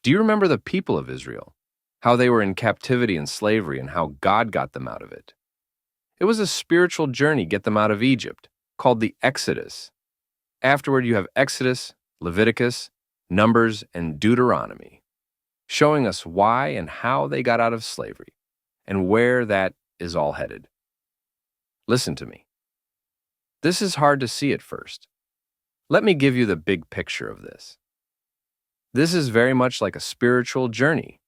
Do you remember the people of Israel? How they were in captivity and slavery and how God got them out of it? It was a spiritual journey get them out of Egypt, called the Exodus. Afterward, you have Exodus, Leviticus, Numbers, and Deuteronomy, showing us why and how they got out of slavery and where that is all headed. Listen to me. This is hard to see at first. Let me give you the big picture of this. This is very much like a spiritual journey.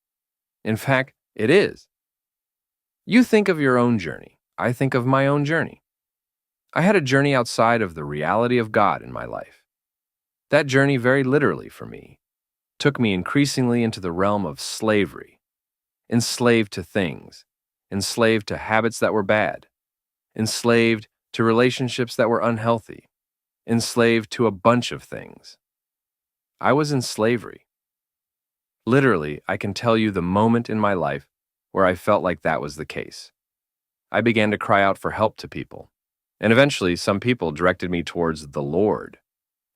In fact, it is. You think of your own journey. I think of my own journey. I had a journey outside of the reality of God in my life. That journey, very literally for me, took me increasingly into the realm of slavery, enslaved to things, enslaved to habits that were bad, enslaved to relationships that were unhealthy, enslaved to a bunch of things. I was in slavery. Literally, I can tell you the moment in my life where I felt like that was the case. I began to cry out for help to people, and eventually some people directed me towards the Lord.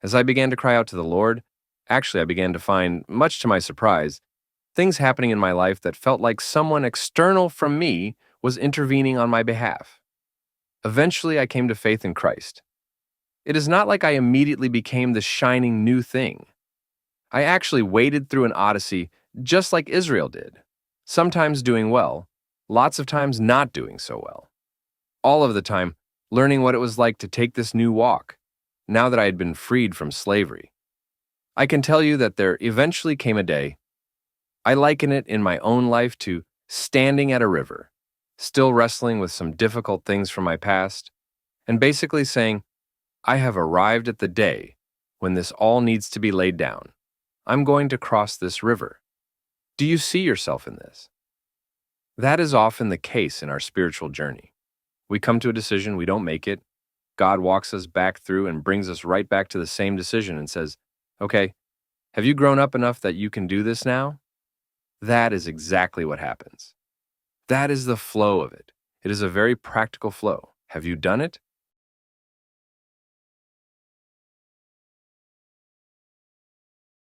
As I began to cry out to the Lord, actually I began to find, much to my surprise, things happening in my life that felt like someone external from me was intervening on my behalf. Eventually I came to faith in Christ. It is not like I immediately became the shining new thing. I actually waded through an odyssey just like Israel did, sometimes doing well, lots of times not doing so well. All of the time, learning what it was like to take this new walk, now that I had been freed from slavery. I can tell you that there eventually came a day. I liken it in my own life to standing at a river, still wrestling with some difficult things from my past, and basically saying, I have arrived at the day when this all needs to be laid down. I'm going to cross this river. Do you see yourself in this? That is often the case in our spiritual journey. We come to a decision, we don't make it. God walks us back through and brings us right back to the same decision and says, okay, have you grown up enough that you can do this now? That is exactly what happens. That is the flow of it. It is a very practical flow. Have you done it?